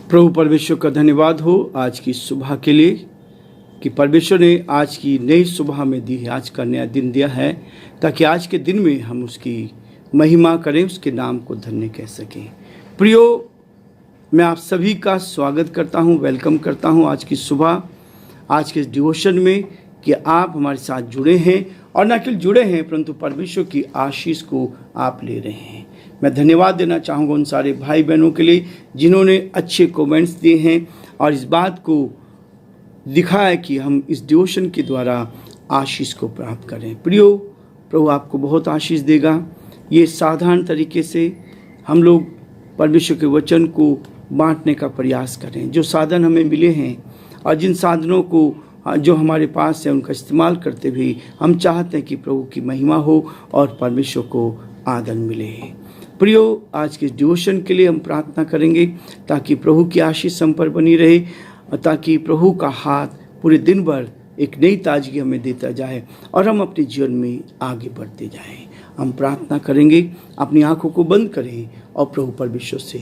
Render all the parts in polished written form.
प्रभु परमेश्वर का धन्यवाद हो आज की सुबह के लिए कि परमेश्वर ने आज की नई सुबह में दी है, आज का नया दिन दिया है ताकि आज के दिन में हम उसकी महिमा करें, उसके नाम को धन्य कह सकें। प्रियो, मैं आप सभी का स्वागत करता हूं, वेलकम करता हूं आज की सुबह, आज के डिवोशन में कि आप हमारे साथ जुड़े हैं और न केवल जुड़े हैं परंतु परमेश्वर की आशीष को आप ले रहे हैं। मैं धन्यवाद देना चाहूँगा उन सारे भाई बहनों के लिए जिन्होंने अच्छे कमेंट्स दिए हैं और इस बात को दिखा है कि हम इस डिवोशन के द्वारा आशीष को प्राप्त करें। प्रियो, प्रभु आपको बहुत आशीष देगा। ये साधारण तरीके से हम लोग परमेश्वर के वचन को बांटने का प्रयास करें। जो साधन हमें मिले हैं और जिन साधनों को जो हमारे पास है उनका इस्तेमाल करते हुए हम चाहते हैं कि प्रभु की महिमा हो और परमेश्वर को आदर मिले। प्रियो, आज के डिवोशन के लिए हम प्रार्थना करेंगे ताकि प्रभु की आशीष हम पर बनी रहे और ताकि प्रभु का हाथ पूरे दिन भर एक नई ताजगी हमें देता जाए और हम अपने जीवन में आगे बढ़ते जाएं। हम प्रार्थना करेंगे, अपनी आंखों को बंद करें और प्रभु परमेश्वर से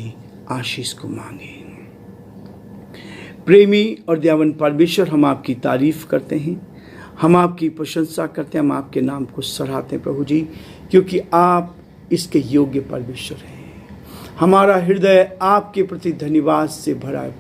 आशीष को मांगें। प्रेमी और दयावान परमेश्वर, हम आपकी तारीफ करते हैं, हम आपकी प्रशंसा करते हैं, हम आपके नाम को सराहते हैं प्रभु जी, क्योंकि आप इसके योग्य परमेश्वर हैं। हमारा हृदय आपके प्रति धन्यवाद से भरा है।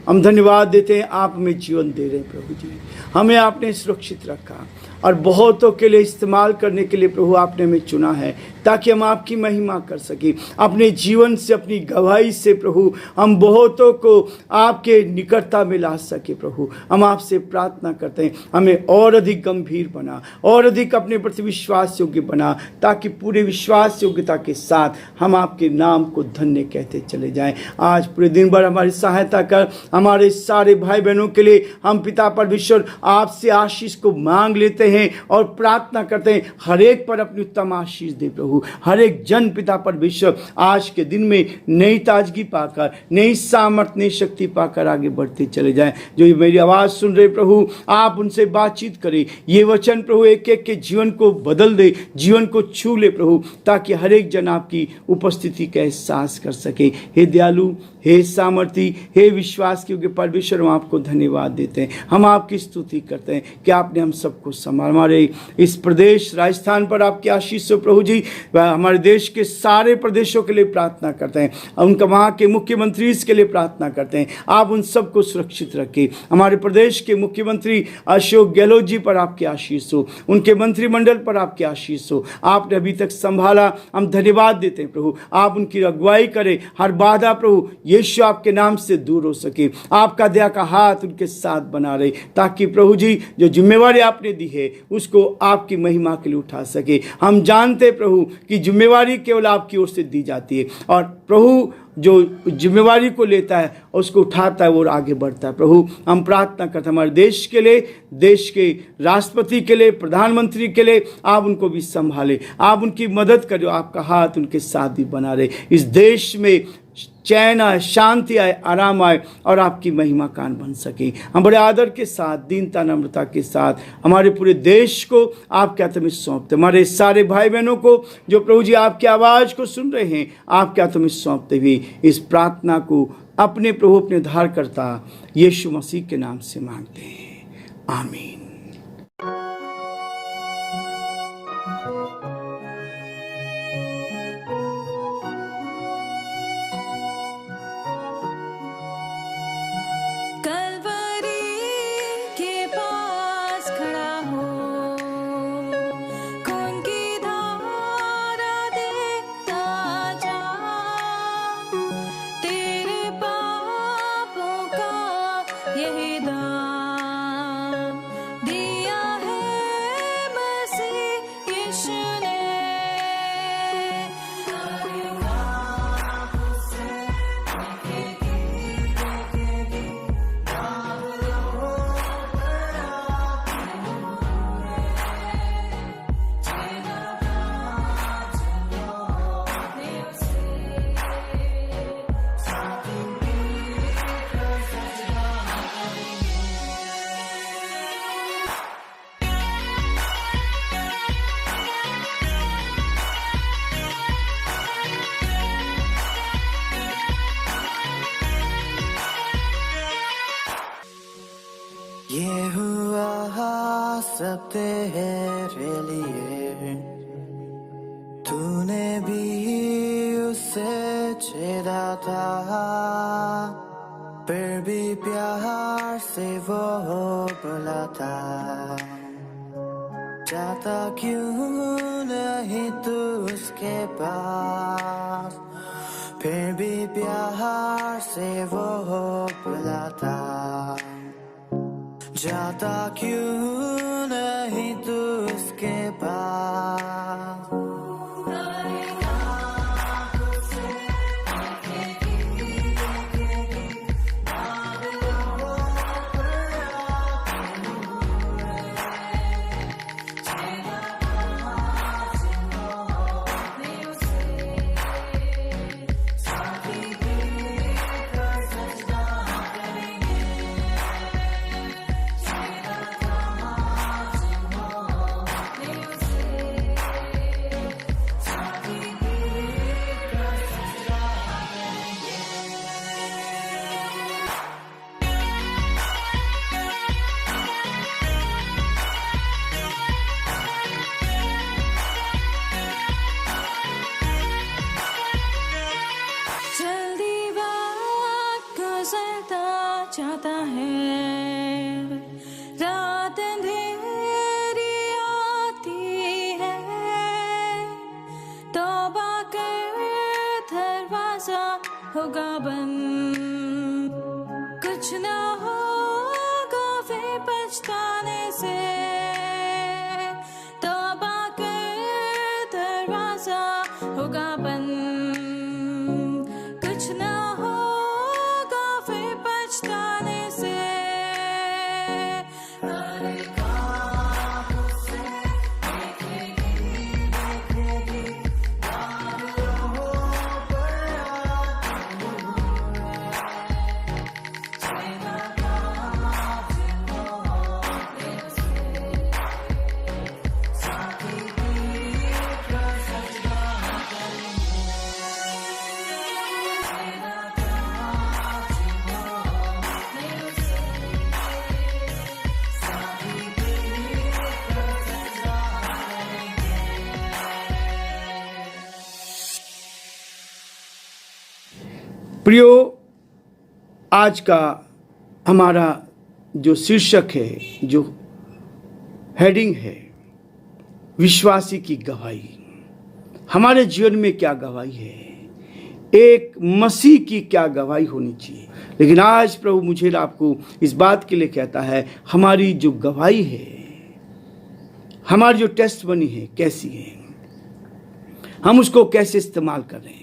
हम धन्यवाद देते हैं, आप हमें जीवन दे रहे हैं प्रभु जी। हमें आपने सुरक्षित रखा और बहुतों के लिए इस्तेमाल करने के लिए प्रभु आपने हमें चुना है ताकि हम आपकी महिमा कर सकें। अपने जीवन से, अपनी गवाही से प्रभु हम बहुतों को आपके निकटता में ला सके। प्रभु, हम आपसे प्रार्थना करते हैं, हमें और अधिक गंभीर बना, और अधिक अपने प्रति विश्वास योग्य बना, ताकि पूरे विश्वास योग्यता के साथ हम आपके नाम को धन्य कहते चले जाएं। आज पूरे दिन भर हमारी सहायता कर। हमारे सारे भाई बहनों के लिए हम पिता परमेश्वर आपसे आशीष को मांग लेते हैं और प्रार्थना करते हैं, हर एक पर अपनी उत्तम आशीष दे प्रभु। हर एक जन पिता परमेश्वर आज के दिन में नई ताजगी पाकर, नई सामर्थ, नई शक्ति पाकर आगे बढ़ते चले जाएं। जो मेरी आवाज़ सुन रहे प्रभु, आप उनसे बातचीत करें। ये वचन प्रभु एक एक के जीवन को बदल दे, जीवन को छू ले प्रभु, ताकि हर एक जन आपकी उपस्थिति का एहसास कर सके। हे दयालु, हे सामर्थी, हे विश्वास के योग्य परमेश्वर, हम आपको धन्यवाद देते हैं, हम आपकी स्तुति करते हैं कि आपने हम सबको संभाल। हमारे इस प्रदेश राजस्थान पर आपकी आशीष हो प्रभु जी। हमारे देश के सारे प्रदेशों के लिए प्रार्थना करते हैं, उनका वहाँ के मुख्यमंत्री के लिए प्रार्थना करते हैं, आप उन सबको सुरक्षित रखें। हमारे प्रदेश के मुख्यमंत्री अशोक गहलोत जी पर आपकी आशीष हो, उनके मंत्रिमंडल पर आपकी आशीष हो। आपने अभी तक संभाला, हम धन्यवाद देते हैं प्रभु। आप उनकी अगुवाई करें, हर बाधा प्रभु यीशु आपके नाम से दूर हो सके। आपका दया का हाथ उनके साथ बना रहे, ताकि प्रभु जी जो जिम्मेवारी आपने दी है उसको आपकी महिमा के लिए उठा सके। हम जानते प्रभु कि जिम्मेवारी केवल आपकी ओर से दी जाती है और प्रभु जो जिम्मेवारी को लेता है उसको उठाता है, वो आगे बढ़ता है। प्रभु, हम प्रार्थना करते हैं हमारे देश के लिए, देश के राष्ट्रपति के लिए, प्रधानमंत्री के लिए, आप उनको भी संभाले, आप उनकी मदद करो, आपका हाथ उनके साथ भी बना रहे। इस देश में चैन आए, शांति आए, आराम आए और आपकी महिमा कान बन सके। हम बड़े आदर के साथ, दीनता, नम्रता के साथ हमारे पूरे देश को आपके हाथ में सौंपते, हमारे सारे भाई बहनों को जो प्रभु जी आपकी आवाज़ को सुन रहे हैं आपके हाथ में सौंपते हुए इस प्रार्थना को अपने प्रभु, अपने उद्धारकर्ता यीशु मसीह के नाम से मांगते हैं, आमीन। सब तेरे लिए। तूने भी उसे छेड़ा था, फिर भी प्यार से वो बुलाता। जाता क्यों नहीं तू उसके पास, फिर भी प्यार से वो बुलाता। जाता क्यों नहीं तू उसके पास। जाता है, रात अंधेरी आती है, तौबा कर दरवाजा होगा बंद, कुछ ना होगा वे पछताने से। तौबा कर दरवाजा होगा बंद, कुछ ना होगा वे पछताने से। प्रियो, आज का हमारा जो शीर्षक है, जो हेडिंग है, विश्वासी की गवाही। हमारे जीवन में क्या गवाही है, एक मसीह की क्या गवाही होनी चाहिए। लेकिन आज प्रभु मुझे आपको इस बात के लिए कहता है, हमारी जो गवाही है, हमारी जो टेस्टमनी है, कैसी है, हम उसको कैसे इस्तेमाल कर रहे हैं,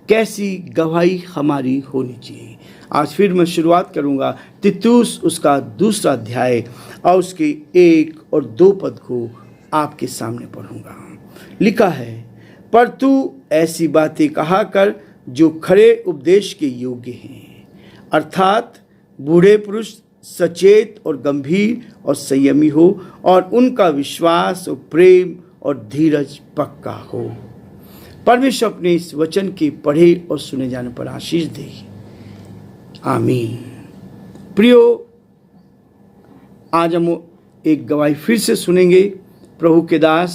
कैसी गवाही हमारी होनी चाहिए। आज फिर मैं शुरुआत करूंगा तीतुस उसका 2 अध्याय और उसके 1 और 2 पद को आपके सामने पढ़ूंगा। लिखा है, पर तू ऐसी बातें कहा कर जो खरे उपदेश के योग्य हैं, अर्थात बूढ़े पुरुष सचेत और गंभीर और संयमी हो, और उनका विश्वास और प्रेम और धीरज पक्का हो। परमेश्वर अपने इस वचन के पढ़े और सुने जाने पर आशीष दे। आमीन। प्रियो, आज हम एक गवाही फिर से सुनेंगे। प्रभु के दास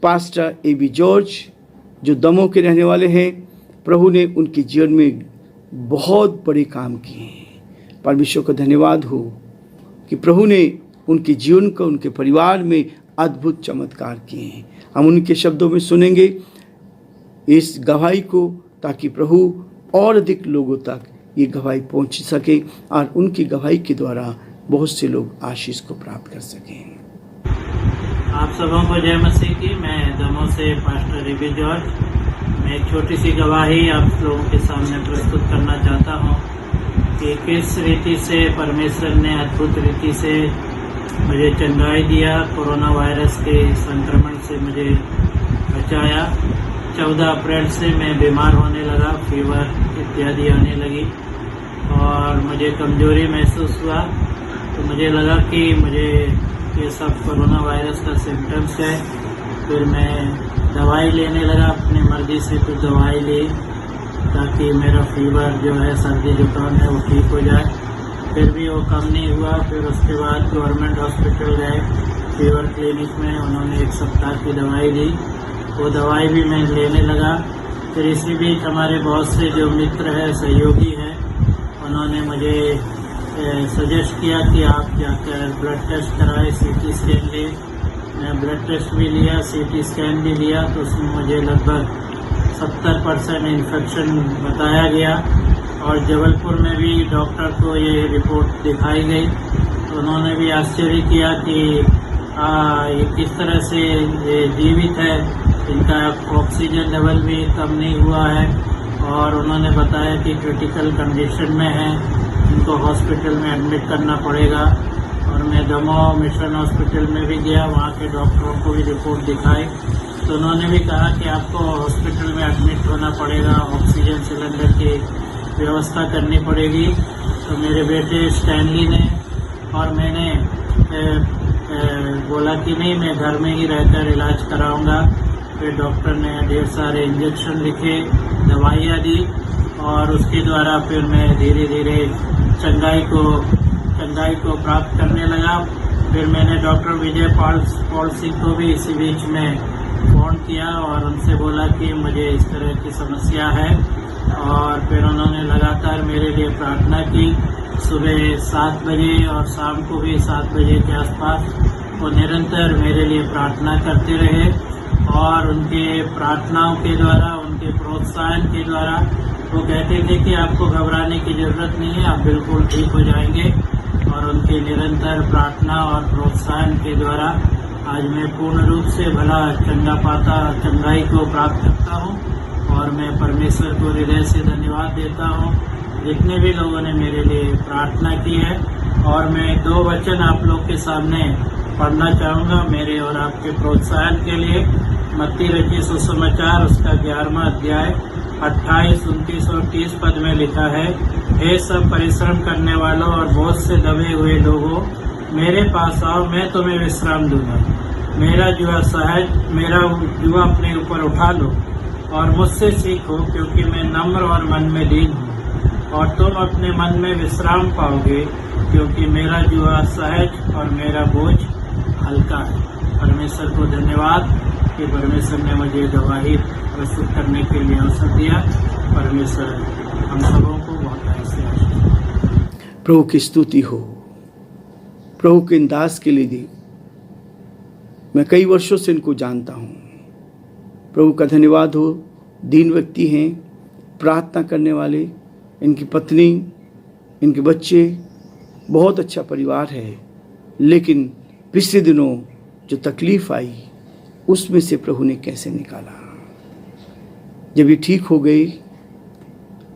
पास्टर ए.बी. जॉर्ज, जो दमोह के रहने वाले हैं, प्रभु ने उनके जीवन में बहुत बड़े काम किए हैं। परमेश्वर का धन्यवाद हो कि प्रभु ने उनके जीवन को, उनके परिवार में अद्भुत चमत्कार किए हैं। हम उनके शब्दों में सुनेंगे इस गवाही को, ताकि प्रभु और अधिक लोगों तक ये गवाही पहुंच सके और उनकी गवाही के द्वारा बहुत से लोग आशीष को प्राप्त कर सकें। आप सबों को जय मसीह की। मैं दमोह से पास्टर ए.बी. जॉर्ज। मैं एक छोटी सी गवाही आप लोगों के सामने प्रस्तुत करना चाहता हूँ कि किस रीति से परमेश्वर ने अद्भुत रीति से मुझे चंगाई दिया, कोरोना वायरस के संक्रमण से मुझे बचाया। 14 अप्रैल से मैं बीमार होने लगा, फीवर इत्यादि आने लगी और मुझे कमजोरी महसूस हुआ। तो मुझे लगा कि मुझे ये सब कोरोना वायरस का सिम्टम्स है। फिर मैं दवाई लेने लगा, अपनी मर्जी से कुछ दवाई ली ताकि मेरा फीवर जो है, सर्दी जुकाम है, वो ठीक हो जाए। फिर भी वो कम नहीं हुआ। फिर उसके बाद गवर्नमेंट हॉस्पिटल गए फीवर क्लिनिक में। उन्होंने 1 सप्ताह की दवाई दी, वो दवाई भी मैं लेने लगा। फिर इसी बीच हमारे बहुत से जो मित्र हैं, सहयोगी हैं, उन्होंने मुझे सजेस्ट किया कि आप जाकर ब्लड टेस्ट कराएं, CT स्कैन लें। मैं ब्लड टेस्ट भी लिया, CT स्कैन भी लिया, तो उसमें मुझे लगभग 70% इन्फेक्शन बताया गया। और जबलपुर में भी डॉक्टर को ये रिपोर्ट दिखाई गई, तो उन्होंने भी आश्चर्य किया कि ये किस तरह से ये जीवित है, इनका ऑक्सीजन लेवल भी कम नहीं हुआ है। और उन्होंने बताया कि क्रिटिकल कंडीशन में है, इनको हॉस्पिटल में एडमिट करना पड़ेगा। और मैं दमोह मिशन हॉस्पिटल में भी गया, वहाँ के डॉक्टरों को भी रिपोर्ट दिखाई, तो उन्होंने भी कहा कि आपको हॉस्पिटल में एडमिट होना पड़ेगा, ऑक्सीजन सिलेंडर की व्यवस्था करनी पड़ेगी। तो मेरे बेटे स्टैनली ने और मैंने बोला कि नहीं, मैं घर में ही रहकर इलाज कराऊंगा। फिर डॉक्टर ने ढेर सारे इंजेक्शन लिखे, दवाइयाँ दी, और उसके द्वारा फिर मैं धीरे धीरे चंगाई को प्राप्त करने लगा। फिर मैंने डॉक्टर विजय पॉल सिंह को भी इसी बीच में फ़ोन किया और उनसे बोला कि मुझे इस तरह की समस्या है। और फिर उन्होंने लगातार मेरे लिए प्रार्थना की, सुबह 7 बजे और शाम को भी 7 बजे के आसपास वो निरंतर मेरे लिए प्रार्थना करते रहे। और उनके प्रार्थनाओं के द्वारा, उनके प्रोत्साहन के द्वारा वो कहते थे कि आपको घबराने की ज़रूरत नहीं है, आप बिल्कुल ठीक हो जाएंगे। और उनके निरंतर प्रार्थना और प्रोत्साहन के द्वारा आज मैं पूर्ण रूप से भला चंगाई को प्राप्त करता हूँ। और मैं परमेश्वर को हृदय से धन्यवाद देता हूँ, जितने भी लोगों ने मेरे लिए प्रार्थना की है। और मैं 2 वचन आप लोग के सामने पढ़ना चाहूँगा मेरे और आपके प्रोत्साहन के लिए। मत्ती रचित सुसमाचार उसका 11वां अध्याय 28, 29 और 30 पद में लिखा है, हे सब परिश्रम करने वालों और बोझ से दबे हुए लोगों, मेरे पास आओ, मैं तुम्हें विश्राम दूंगा। मेरा जुआ सहज, मेरा जुआ अपने ऊपर उठा लो और मुझसे सीखो, क्योंकि मैं नम्र और मन में दीन हूँ, और तुम अपने मन में विश्राम पाओगे, क्योंकि मेरा जुआ सहज और मेरा बोझ हल्का है। परमेश्वर को धन्यवाद कि परमेश्वर ने मुझे गवाही प्रस्तुत करने के लिए अवसर दिया। परमेश्वर हम सबों को बहुत ऐसे आशीष। प्रभु की स्तुति हो, प्रभु के इन दास के लिए दी। मैं कई वर्षों से इनको जानता हूँ। प्रभु का धन्यवाद हो। दीन व्यक्ति हैं, प्रार्थना करने वाले, इनकी पत्नी, इनके बच्चे, बहुत अच्छा परिवार है। लेकिन पिछले दिनों जो तकलीफ आई, उसमें से प्रभु ने कैसे निकाला। जब ये ठीक हो गई,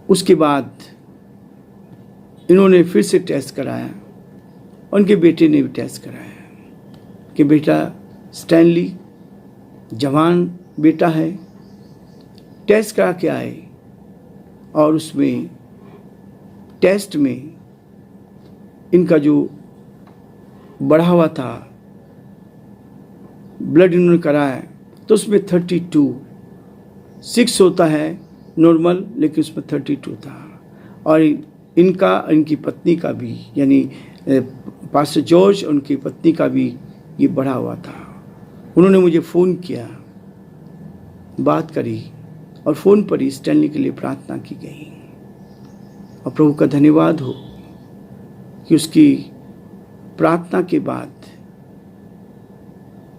उसके बाद इन्होंने फिर से टेस्ट कराया, उनके बेटे ने भी टेस्ट कराया कि बेटा स्टैनली जवान बेटा है। टेस्ट करा के आए और उसमें टेस्ट में इनका जो बढ़ा हुआ था ब्लड इन्होंने कराया, तो उसमें 32.6 होता है नॉर्मल, लेकिन उसमें 32 था। और इनकी पत्नी का भी, यानी पास्टर जॉर्ज, उनकी पत्नी का भी ये बढ़ा हुआ था। उन्होंने मुझे फ़ोन किया, बात करी, और फ़ोन पर ही स्टैनली के लिए प्रार्थना की गई। और प्रभु का धन्यवाद हो कि उसकी प्रार्थना के बाद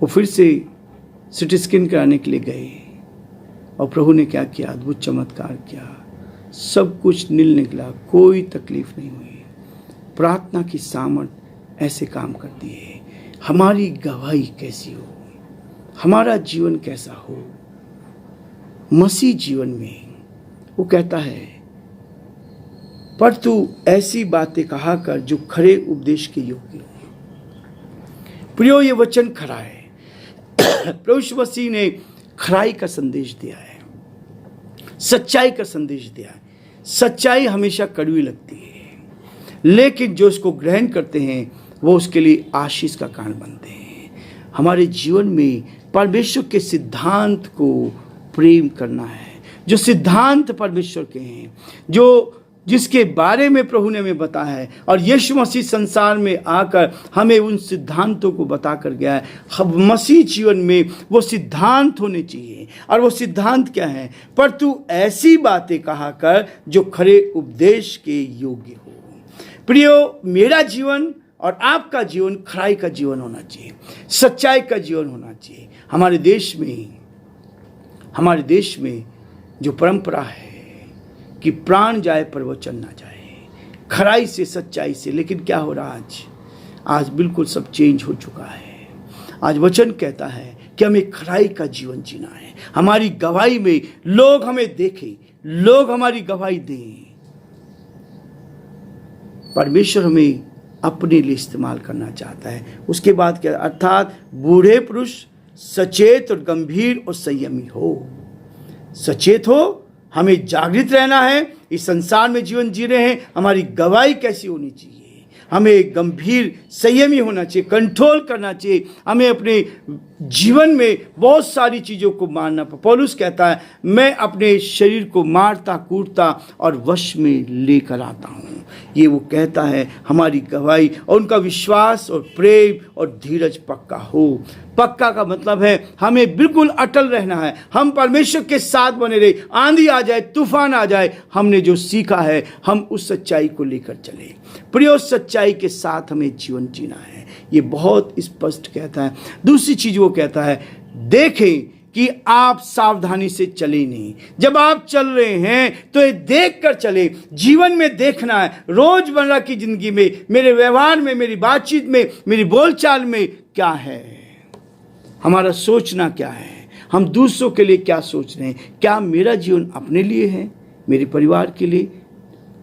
वो फिर से सिटी स्कैन कराने के लिए गए, और प्रभु ने क्या किया, अद्भुत चमत्कार किया। सब कुछ नील निकला, कोई तकलीफ नहीं हुई। प्रार्थना की सामर्थ ऐसे काम करती है। हमारी गवाही कैसी हो, हमारा जीवन कैसा हो, मसीह जीवन में वो कहता है, पर तू ऐसी बातें कहा कर जो खरे उपदेश के योग्य हो। प्रियो, ये वचन खरा है। प्रभु यीशु मसीह ने खराई का संदेश दिया है, सच्चाई का संदेश दिया है। सच्चाई हमेशा कड़वी लगती है, लेकिन जो इसको ग्रहण करते हैं वो उसके लिए आशीष का कारण बनते हैं। हमारे जीवन में परमेश्वर के सिद्धांत को प्रेम करना है। जो सिद्धांत परमेश्वर के हैं, जो जिसके बारे में प्रभु ने हमें बताया है, और यीशु मसीह संसार में आकर हमें उन सिद्धांतों को बताकर गया है। मसीह जीवन में वो सिद्धांत होने चाहिए, और वो सिद्धांत क्या है? पर तू ऐसी बातें कहा कर जो खरे उपदेश के योग्य हो। प्रियो, मेरा जीवन और आपका जीवन खराई का जीवन होना चाहिए, सच्चाई का जीवन होना चाहिए। हमारे देश में जो परंपरा है कि प्राण जाए पर वचन ना जाए, खराई से, सच्चाई से, लेकिन क्या हो रहा आज बिल्कुल सब चेंज हो चुका है। आज वचन कहता है कि हमें खराई का जीवन जीना है। हमारी गवाही में लोग हमें देखें, लोग हमारी गवाही दें। परमेश्वर हमें अपने लिए इस्तेमाल करना चाहता है। उसके बाद क्या? अर्थात बूढ़े पुरुष सचेत और गंभीर और संयमी हो। सचेत हो, हमें जागृत रहना है। इस संसार में जीवन जी रहे हैं, हमारी गवाही कैसी होनी चाहिए? हमें गंभीर संयमी होना चाहिए, कंट्रोल करना चाहिए। हमें अपने जीवन में बहुत सारी चीज़ों को मारना। पौलुस कहता है, मैं अपने शरीर को मारता कूटता और वश में लेकर आता हूँ। ये वो कहता है, हमारी गवाही और उनका विश्वास और प्रेम और धीरज पक्का हो। पक्का का मतलब है हमें बिल्कुल अटल रहना है। हम परमेश्वर के साथ बने रहे, आंधी आ जाए, तूफान आ जाए, हमने जो सीखा है हम उस सच्चाई को लेकर चले। प्रिय, सच्चाई के साथ हमें जीवन जीना है, ये बहुत स्पष्ट कहता है। दूसरी चीज वो कहता है, देखें कि आप सावधानी से चले नहीं। जब आप चल रहे हैं तो ये देख कर चले। जीवन में देखना है, रोजमर्रा की जिंदगी में, मेरे व्यवहार में, मेरी बातचीत में, मेरी बोलचाल में क्या है, हमारा सोचना क्या है, हम दूसरों के लिए क्या सोच रहे हैं। क्या मेरा जीवन अपने लिए है, मेरे परिवार के लिए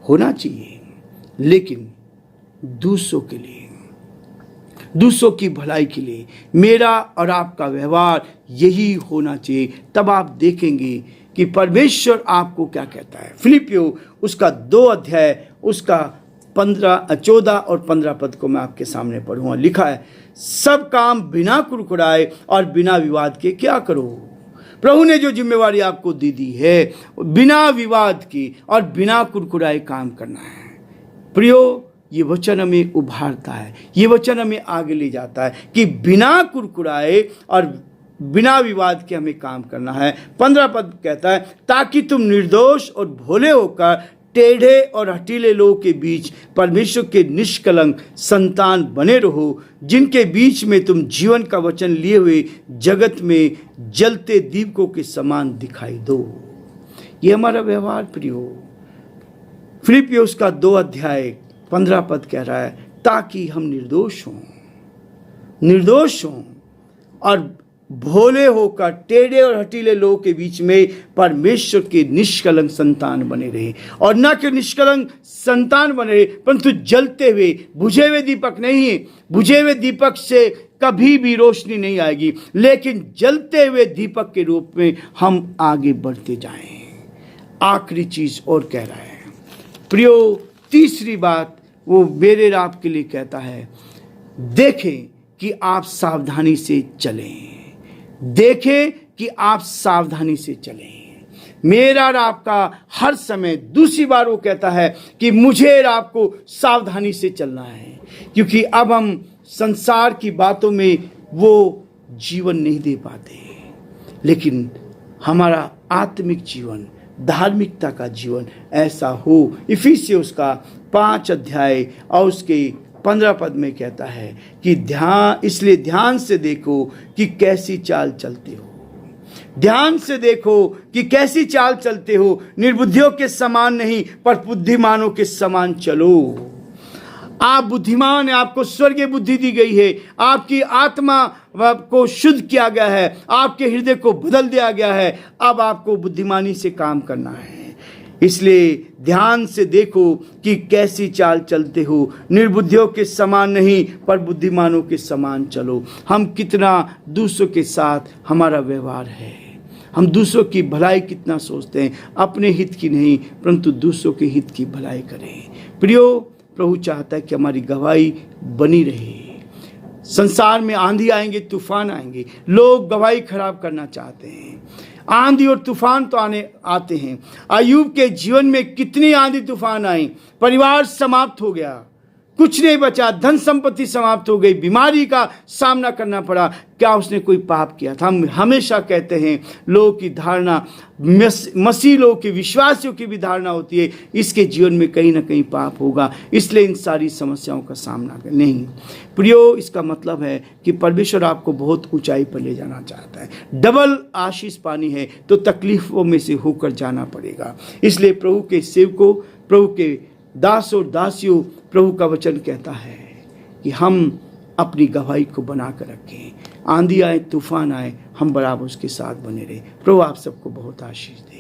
होना चाहिए, लेकिन दूसरों के लिए, दूसरों की भलाई के लिए मेरा और आपका व्यवहार यही होना चाहिए। तब आप देखेंगे कि परमेश्वर आपको क्या कहता है। फिलिपियो उसका 2 अध्याय उसका 14 और 15 पद को मैं आपके सामने पढ़ूंगा। लिखा है, सब काम बिना कुरकुराए और बिना विवाद के क्या करो। प्रभु ने जो जिम्मेवारी आपको दे दी है, बिना विवाद की और बिना कुरकुराए काम करना है। प्रियो, ये वचन हमें उभारता है, ये वचन हमें आगे ले जाता है कि बिना कुरकुराए और बिना विवाद के हमें काम करना है। 15 पद कहता है, ताकि तुम निर्दोष और भोले होकर टेढ़े और हठीले लोगों के बीच परमेश्वर के निष्कलंक संतान बने रहो, जिनके बीच में तुम जीवन का वचन लिए हुए जगत में जलते दीपकों के समान दिखाई दो। ये हमारा व्यवहार प्रियो। फिलिपियों उसका 2 अध्याय 15 पद कह रहा है, ताकि हम निर्दोष हों और भोले होकर टेढ़े और हठीले लोगों के बीच में परमेश्वर के निष्कलंक संतान बने रहे। और न कि निष्कलंक संतान बने रहे, परंतु जलते हुए, बुझे हुए दीपक नहीं है। बुझे हुए दीपक से कभी भी रोशनी नहीं आएगी, लेकिन जलते हुए दीपक के रूप में हम आगे बढ़ते जाएं। आखिरी चीज और कह रहा है प्रियो, तीसरी बात वो मेरे और आपके लिए कहता है, देखें कि आप सावधानी से चलें। देखें कि आप सावधानी से चलें। मेरा और आपका हर समय, दूसरी बार वो कहता है कि मुझे और आपको सावधानी से चलना है, क्योंकि अब हम संसार की बातों में वो जीवन नहीं दे पाते, लेकिन हमारा आत्मिक जीवन, धार्मिकता का जीवन ऐसा हो। इफिसियों उसका 5 अध्याय और उसके 15 पद में कहता है कि इसलिए ध्यान से देखो कि कैसी चाल चलते हो। ध्यान से देखो कि कैसी चाल चलते हो, निर्बुद्धियों के समान नहीं पर बुद्धिमानों के समान चलो। आप बुद्धिमान हैं, आपको स्वर्गीय बुद्धि दी गई है, आपकी आत्मा को शुद्ध किया गया है, आपके हृदय को बदल दिया गया है। अब आपको बुद्धिमानी से काम करना है। इसलिए ध्यान से देखो कि कैसी चाल चलते हो, निर्बुद्धियों के समान नहीं पर बुद्धिमानों के समान चलो। हम कितना दूसरों के साथ हमारा व्यवहार है, हम दूसरों की भलाई कितना सोचते हैं, अपने हित की नहीं परंतु दूसरों के हित की भलाई करें। प्रियो, प्रभु चाहता है कि हमारी गवाही बनी रहे। संसार में आंधी आएंगे, तूफान आएंगे, लोग गवाही खराब करना चाहते हैं। आंधी और तूफान तो आते हैं। अय्यूब के जीवन में कितनी आंधी तूफान आई, परिवार समाप्त हो गया, कुछ नहीं बचा, धन संपत्ति समाप्त हो गई, बीमारी का सामना करना पड़ा। क्या उसने कोई पाप किया था? हम हमेशा कहते हैं, लोगों की धारणा, मसीह लोगों की, विश्वासियों की भी धारणा होती है इसके जीवन में कहीं ना कहीं पाप होगा, इसलिए इन सारी समस्याओं का सामना कर। नहीं प्रियो, इसका मतलब है कि परमेश्वर आपको बहुत ऊंचाई पर ले जाना चाहता है। डबल आशीष पानी है तो तकलीफों में से होकर जाना पड़ेगा। इसलिए प्रभु के सेवकों, प्रभु के दास और दासियों, प्रभु का वचन कहता है कि हम अपनी गवाही को बना कर रखें। आंधी आए, तूफान आए, हम बराबर उसके साथ बने रहे। प्रभु आप सबको बहुत आशीष दे।